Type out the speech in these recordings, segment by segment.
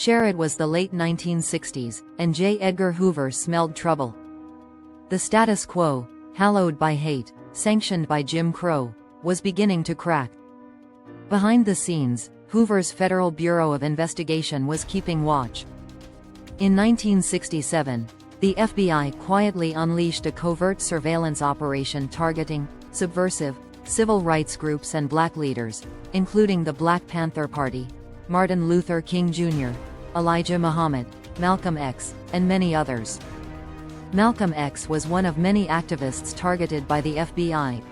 It was the late 1960s, and J. Edgar Hoover smelled trouble. The status quo, hallowed by hate, sanctioned by Jim Crow, was beginning to crack. Behind the scenes, Hoover's Federal Bureau of Investigation was keeping watch. In 1967, the FBI quietly unleashed a covert surveillance operation targeting subversive civil rights groups and black leaders, including the Black Panther Party, Martin Luther King Jr., Elijah Muhammad, Malcolm X, and many others. Malcolm X was one of many activists targeted by the FBI.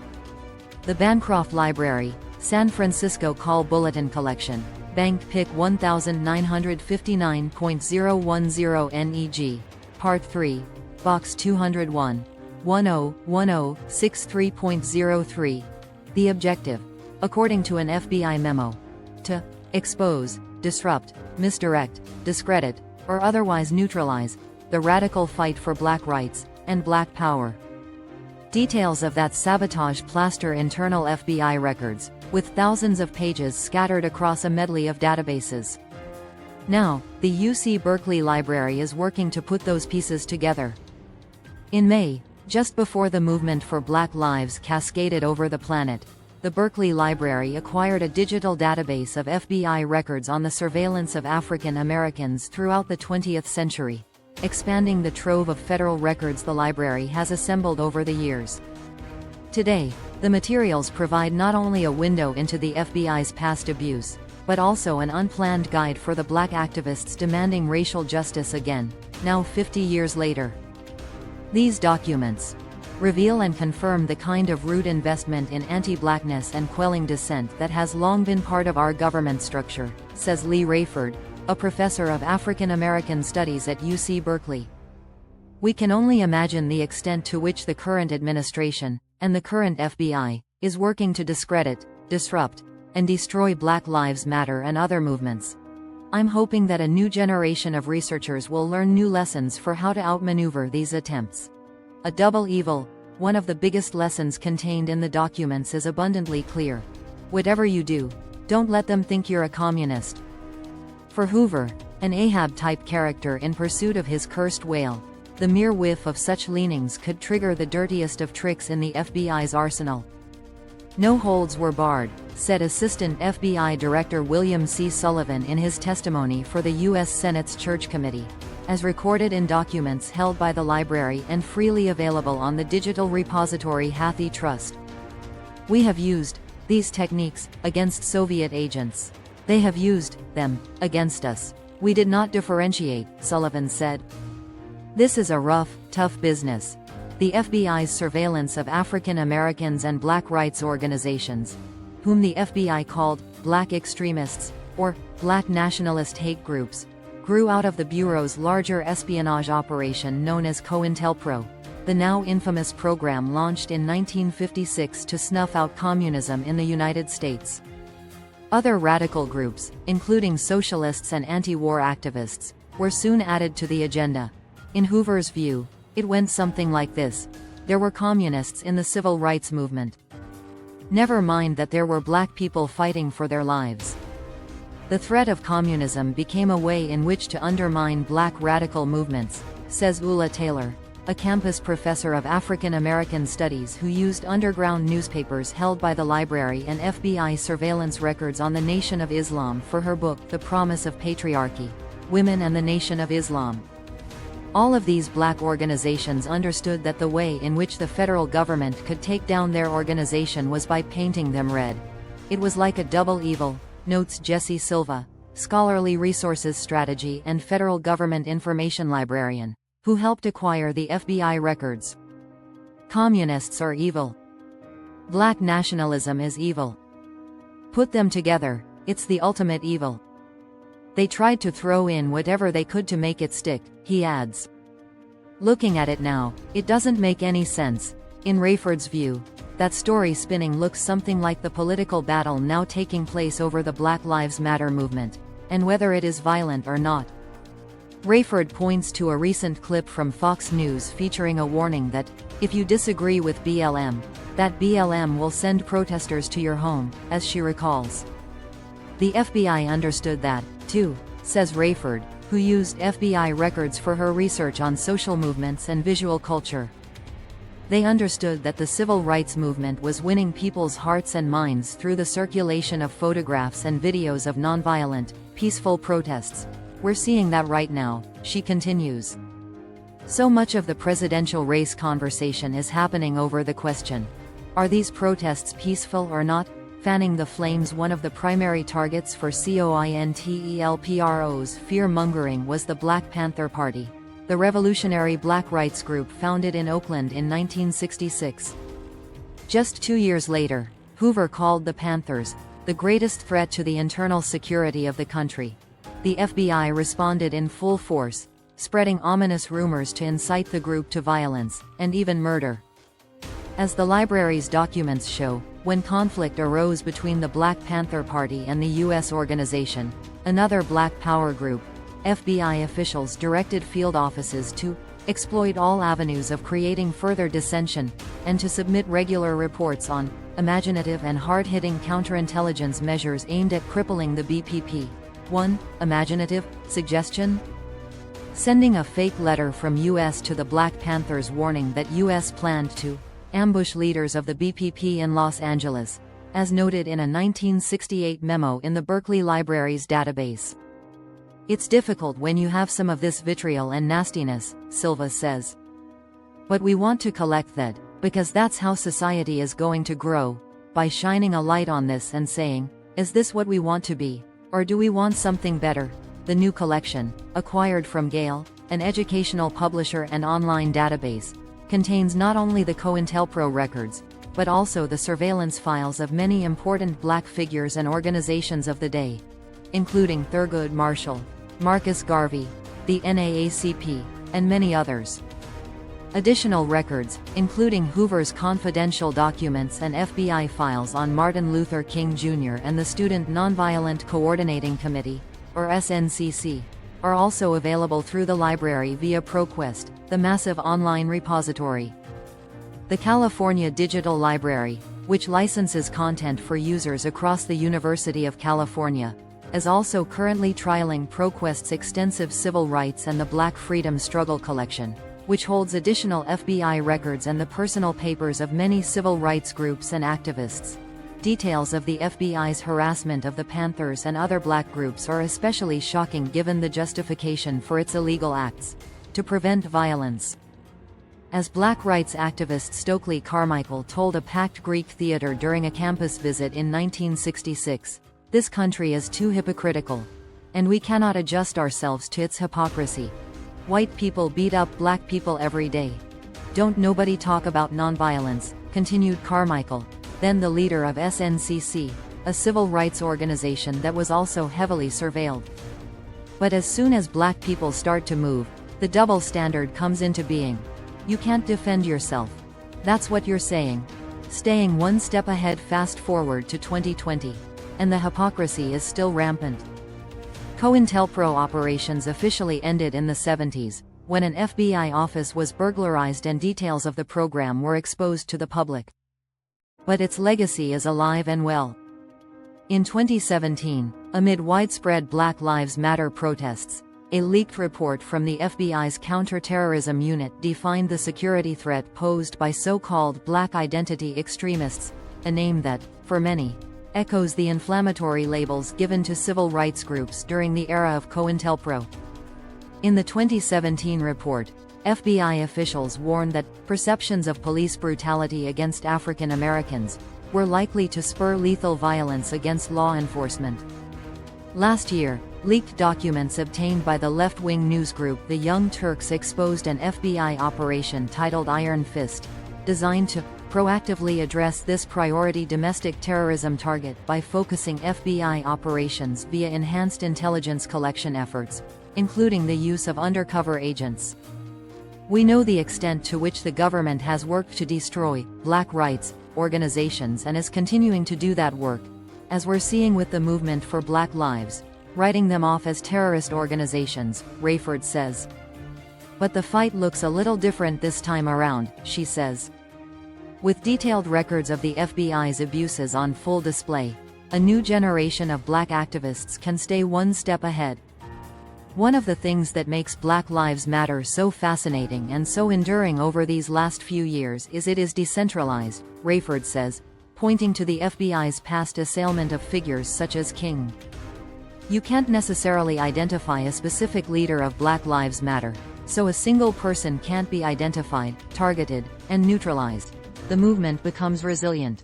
The Bancroft Library, San Francisco Call Bulletin Collection, Bank Pic 1959.010 NEG, Part 3, Box 201, 101063.03. The objective, according to an FBI memo, to expose, disrupt, misdirect, discredit, or otherwise neutralize the radical fight for black rights and black power. Details of that sabotage plaster internal FBI records, with thousands of pages scattered across a medley of databases. Now, the UC Berkeley Library is working to put those pieces together. In May, just before the movement for Black Lives cascaded over the planet, the Berkeley Library acquired a digital database of FBI records on the surveillance of African Americans throughout the 20th century, expanding the trove of federal records the library has assembled over the years. Today, the materials provide not only a window into the FBI's past abuse, but also an unplanned guide for the black activists demanding racial justice again, now 50 years later. These documents reveal and confirm the kind of root investment in anti-blackness and quelling dissent that has long been part of our government structure, says Lee Rayford, a professor of African American Studies at UC Berkeley. We can only imagine the extent to which the current administration, and the current FBI, is working to discredit, disrupt, and destroy Black Lives Matter and other movements. I'm hoping that a new generation of researchers will learn new lessons for how to outmaneuver these attempts. A double evil, one of the biggest lessons contained in the documents is abundantly clear. Whatever you do, don't let them think you're a communist. For Hoover, an Ahab-type character in pursuit of his cursed whale, the mere whiff of such leanings could trigger the dirtiest of tricks in the FBI's arsenal. No holds were barred, said Assistant FBI Director William C. Sullivan in his testimony for the U.S. Senate's Church Committee, as recorded in documents held by the library and freely available on the digital repository Hathi Trust. We have used these techniques against Soviet agents. They have used them against us. We did not differentiate, Sullivan said. This is a rough, tough business. The FBI's surveillance of African Americans and black rights organizations, whom the FBI called black extremists, or black nationalist hate groups, grew out of the Bureau's larger espionage operation known as COINTELPRO, the now infamous program launched in 1956 to snuff out communism in the United States. Other radical groups, including socialists and anti-war activists, were soon added to the agenda. In Hoover's view, it went something like this: there were communists in the civil rights movement. Never mind that there were black people fighting for their lives. The threat of communism became a way in which to undermine black radical movements, says Ula Taylor, a campus professor of African American Studies who used underground newspapers held by the library and FBI surveillance records on the Nation of Islam for her book The Promise of Patriarchy: Women and the Nation of Islam. All of these black organizations understood that the way in which the federal government could take down their organization was by painting them red. It was like a double evil, notes Jesse Silva, scholarly resources strategy and federal government information librarian, who helped acquire the FBI records. Communists are evil. Black nationalism is evil. Put them together, it's the ultimate evil. They tried to throw in whatever they could to make it stick, he adds. Looking at it now, it doesn't make any sense. In Rayford's view, that story spinning looks something like the political battle now taking place over the Black Lives Matter movement, and whether it is violent or not. Rayford points to a recent clip from Fox News featuring a warning that, if you disagree with BLM, that BLM will send protesters to your home, as she recalls. The FBI understood that, too, says Rayford, who used FBI records for her research on social movements and visual culture. They understood that the civil rights movement was winning people's hearts and minds through the circulation of photographs and videos of nonviolent, peaceful protests. We're seeing that right now, she continues. So much of the presidential race conversation is happening over the question, are these protests peaceful or not? Fanning the flames. One of the primary targets for COINTELPRO's fear-mongering was the Black Panther Party, the revolutionary black rights group founded in Oakland in 1966. Just 2 years later, Hoover called the Panthers the greatest threat to the internal security of the country. The FBI responded in full force, spreading ominous rumors to incite the group to violence, and even murder. As the library's documents show, when conflict arose between the Black Panther Party and the U.S. organization, another Black Power group, FBI officials directed field offices to exploit all avenues of creating further dissension, and to submit regular reports on imaginative and hard-hitting counterintelligence measures aimed at crippling the BPP. 1. Imaginative suggestion? Sending a fake letter from U.S. to the Black Panthers warning that U.S. planned to ambush leaders of the BPP in Los Angeles, as noted in a 1968 memo in the Berkeley Library's database. It's difficult when you have some of this vitriol and nastiness, Silva says. But we want to collect that, because that's how society is going to grow, by shining a light on this and saying, is this what we want to be, or do we want something better? The new collection, acquired from Gale, an educational publisher and online database, contains not only the COINTELPRO records, but also the surveillance files of many important black figures and organizations of the day, including Thurgood Marshall, Marcus Garvey, the NAACP, and many others. Additional records, including Hoover's confidential documents and FBI files on Martin Luther King Jr. and the Student Nonviolent Coordinating Committee, or SNCC, are also available through the library via ProQuest, the massive online repository. The California Digital Library, which licenses content for users across the University of California, is also currently trialing ProQuest's extensive civil rights and the Black Freedom Struggle collection, which holds additional FBI records and the personal papers of many civil rights groups and activists. Details of the FBI's harassment of the Panthers and other black groups are especially shocking given the justification for its illegal acts: to prevent violence. As black rights activist Stokely Carmichael told a packed Greek theater during a campus visit in 1966, this country is too hypocritical, and we cannot adjust ourselves to its hypocrisy. White people beat up black people every day. Don't nobody talk about nonviolence, continued Carmichael, then the leader of SNCC, a civil rights organization that was also heavily surveilled. But as soon as black people start to move, the double standard comes into being. You can't defend yourself. That's what you're saying. Staying one step ahead. Fast forward to 2020. And the hypocrisy is still rampant. COINTELPRO operations officially ended in the 70s, when an FBI office was burglarized and details of the program were exposed to the public. But its legacy is alive and well. In 2017, amid widespread Black Lives Matter protests, a leaked report from the FBI's counterterrorism unit defined the security threat posed by so-called black identity extremists, a name that, for many, echoes the inflammatory labels given to civil rights groups during the era of COINTELPRO. In the 2017 report, FBI officials warned that perceptions of police brutality against African Americans were likely to spur lethal violence against law enforcement. Last year, leaked documents obtained by the left-wing news group The Young Turks exposed an FBI operation titled Iron Fist, designed to proactively address this priority domestic terrorism target by focusing FBI operations via enhanced intelligence collection efforts, including the use of undercover agents. We know the extent to which the government has worked to destroy black rights organizations and is continuing to do that work, as we're seeing with the Movement for Black Lives, writing them off as terrorist organizations, Rayford says. But the fight looks a little different this time around, she says. With detailed records of the FBI's abuses on full display, a new generation of black activists can stay one step ahead. One of the things that makes Black Lives Matter so fascinating and so enduring over these last few years is it is decentralized, Rayford says, pointing to the FBI's past assailment of figures such as King. You can't necessarily identify a specific leader of Black Lives Matter, so a single person can't be identified, targeted, and neutralized. The movement becomes resilient.